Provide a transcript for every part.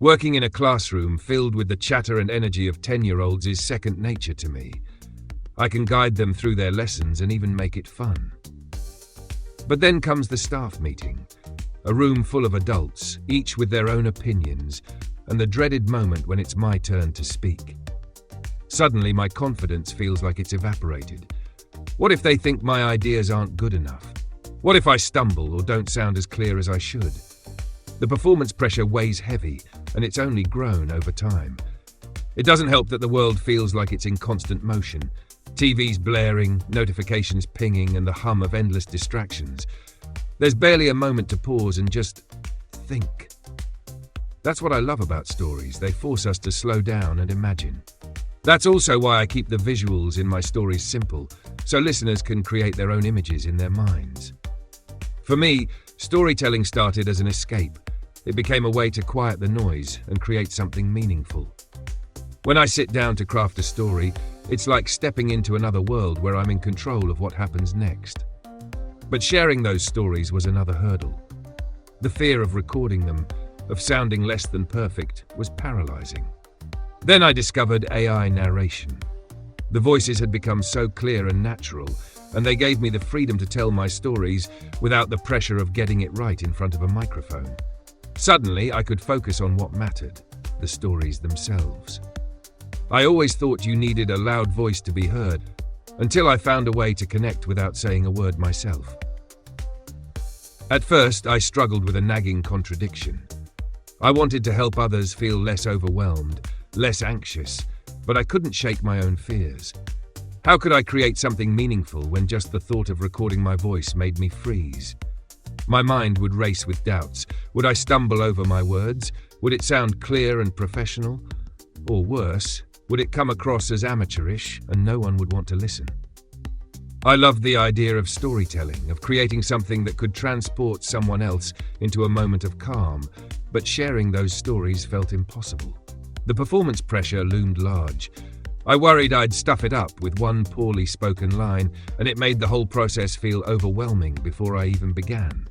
Working in a classroom filled with the chatter and energy of 10-year-olds is second nature to me. I can guide them through their lessons and even make it fun. But then comes the staff meeting, a room full of adults, each with their own opinions, and the dreaded moment when it's my turn to speak. Suddenly, my confidence feels like it's evaporated. What if they think my ideas aren't good enough? What if I stumble or don't sound as clear as I should? The performance pressure weighs heavy, and it's only grown over time. It doesn't help that the world feels like it's in constant motion. TV's blaring, notifications pinging, and the hum of endless distractions. There's barely a moment to pause and just think. That's what I love about stories. They force us to slow down and imagine. That's also why I keep the visuals in my stories simple, so listeners can create their own images in their minds. For me, storytelling started as an escape. It became a way to quiet the noise and create something meaningful. When I sit down to craft a story, it's like stepping into another world where I'm in control of what happens next. But sharing those stories was another hurdle. The fear of recording them, of sounding less than perfect, was paralyzing. Then I discovered AI narration. The voices had become so clear and natural, and they gave me the freedom to tell my stories without the pressure of getting it right in front of a microphone. Suddenly, I could focus on what mattered, the stories themselves. I always thought you needed a loud voice to be heard, until I found a way to connect without saying a word myself. At first, I struggled with a nagging contradiction. I wanted to help others feel less overwhelmed, less anxious, but I couldn't shake my own fears. How could I create something meaningful when just the thought of recording my voice made me freeze? My mind would race with doubts. Would I stumble over my words? Would it sound clear and professional? Or worse, would it come across as amateurish and no one would want to listen? I loved the idea of storytelling, of creating something that could transport someone else into a moment of calm, but sharing those stories felt impossible. The performance pressure loomed large. I worried I'd stuff it up with one poorly spoken line, and it made the whole process feel overwhelming before I even began.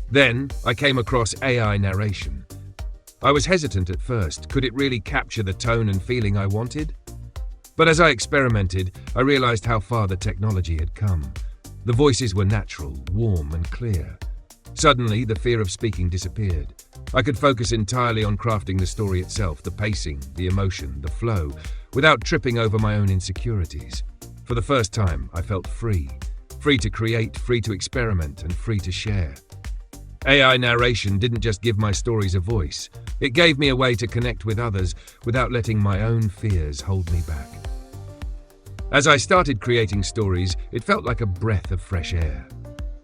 Then, I came across AI narration. I was hesitant at first. Could it really capture the tone and feeling I wanted? But as I experimented, I realized how far the technology had come. The voices were natural, warm, and clear. Suddenly, the fear of speaking disappeared. I could focus entirely on crafting the story itself, the pacing, the emotion, the flow, without tripping over my own insecurities. For the first time, I felt free. Free to create, free to experiment, and free to share. AI narration didn't just give my stories a voice. It gave me a way to connect with others without letting my own fears hold me back. As I started creating stories, it felt like a breath of fresh air.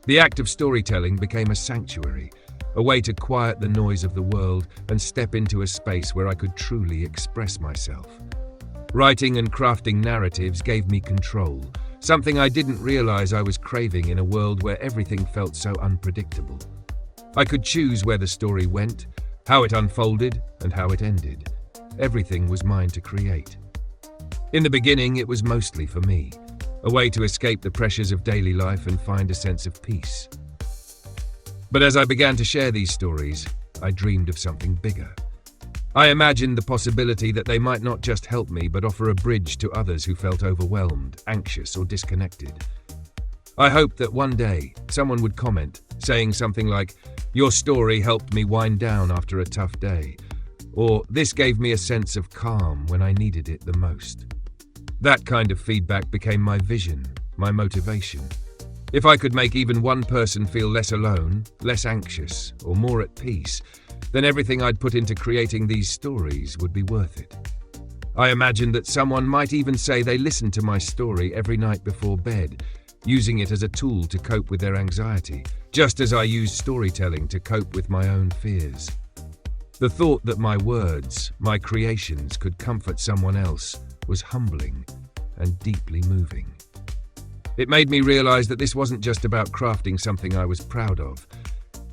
The act of storytelling became a sanctuary, a way to quiet the noise of the world and step into a space where I could truly express myself. Writing and crafting narratives gave me control, something I didn't realize I was craving in a world where everything felt so unpredictable. I could choose where the story went, how it unfolded, and how it ended. Everything was mine to create. In the beginning, it was mostly for me, a way to escape the pressures of daily life and find a sense of peace. But as I began to share these stories, I dreamed of something bigger. I imagined the possibility that they might not just help me, but offer a bridge to others who felt overwhelmed, anxious, or disconnected. I hoped that one day, someone would comment, saying something like, "Your story helped me wind down after a tough day," or "This gave me a sense of calm when I needed it the most." That kind of feedback became my vision, my motivation. If I could make even one person feel less alone, less anxious, or more at peace, then everything I'd put into creating these stories would be worth it. I imagined that someone might even say they listened to my story every night before bed, using it as a tool to cope with their anxiety, just as I used storytelling to cope with my own fears. The thought that my words, my creations, could comfort someone else was humbling and deeply moving. It made me realize that this wasn't just about crafting something I was proud of.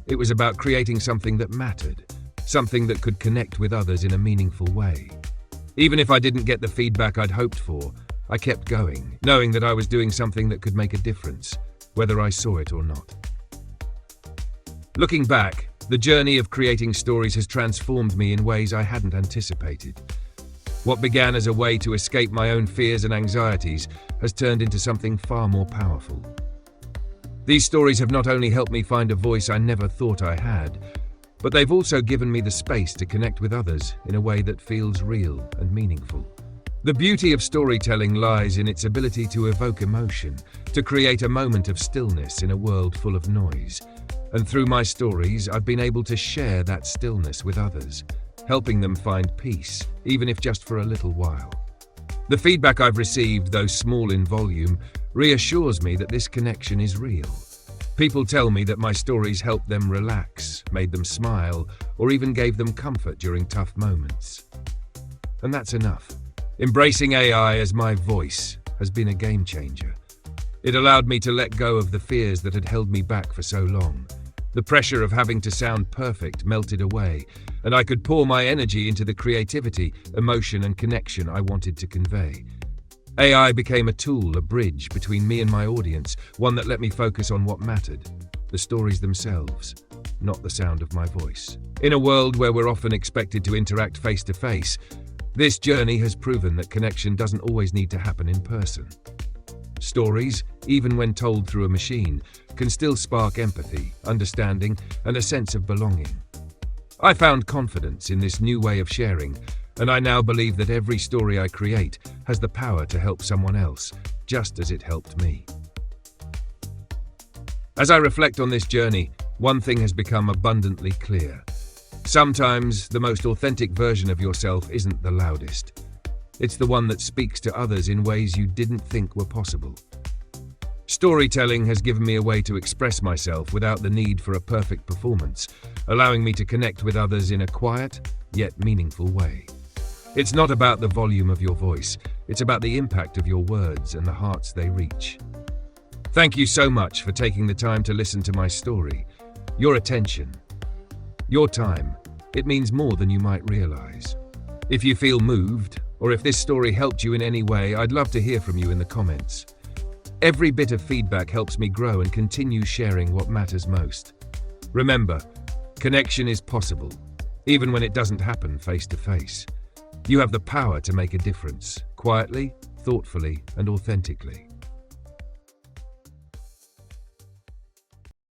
It was about creating something that mattered, something that could connect with others in a meaningful way. Even if I didn't get the feedback I'd hoped for, I kept going, knowing that I was doing something that could make a difference, whether I saw it or not. Looking back, The journey of creating stories has transformed me in ways I hadn't anticipated. What began as a way to escape my own fears and anxieties has turned into something far more powerful. These stories have not only helped me find a voice I never thought I had, but they've also given me the space to connect with others in a way that feels real and meaningful. The beauty of storytelling lies in its ability to evoke emotion, to create a moment of stillness in a world full of noise. And through my stories, I've been able to share that stillness with others, helping them find peace, even if just for a little while. The feedback I've received, though small in volume, reassures me that this connection is real. People tell me that my stories helped them relax, made them smile, or even gave them comfort during tough moments. And that's enough. Embracing AI as my voice has been a game changer. It allowed me to let go of the fears that had held me back for so long. The pressure of having to sound perfect melted away, and I could pour my energy into the creativity, emotion, and connection I wanted to convey. AI became a tool, a bridge between me and my audience, one that let me focus on what mattered, the stories themselves, not the sound of my voice. In a world where we're often expected to interact face-to-face, this journey has proven that connection doesn't always need to happen in person. Stories, even when told through a machine, can still spark empathy, understanding, and a sense of belonging. I found confidence in this new way of sharing, and I now believe that every story I create has the power to help someone else, just as it helped me. As I reflect on this journey, one thing has become abundantly clear. Sometimes the most authentic version of yourself isn't the loudest. It's the one that speaks to others in ways you didn't think were possible. Storytelling has given me a way to express myself without the need for a perfect performance, allowing me to connect with others in a quiet, yet meaningful way. It's not about the volume of your voice, it's about the impact of your words and the hearts they reach. Thank you so much for taking the time to listen to my story. Your attention, your time, it means more than you might realize. If you feel moved, or if this story helped you in any way, I'd love to hear from you in the comments. Every bit of feedback helps me grow and continue sharing what matters most. Remember, connection is possible, even when it doesn't happen face to face. You have the power to make a difference, quietly, thoughtfully, and authentically.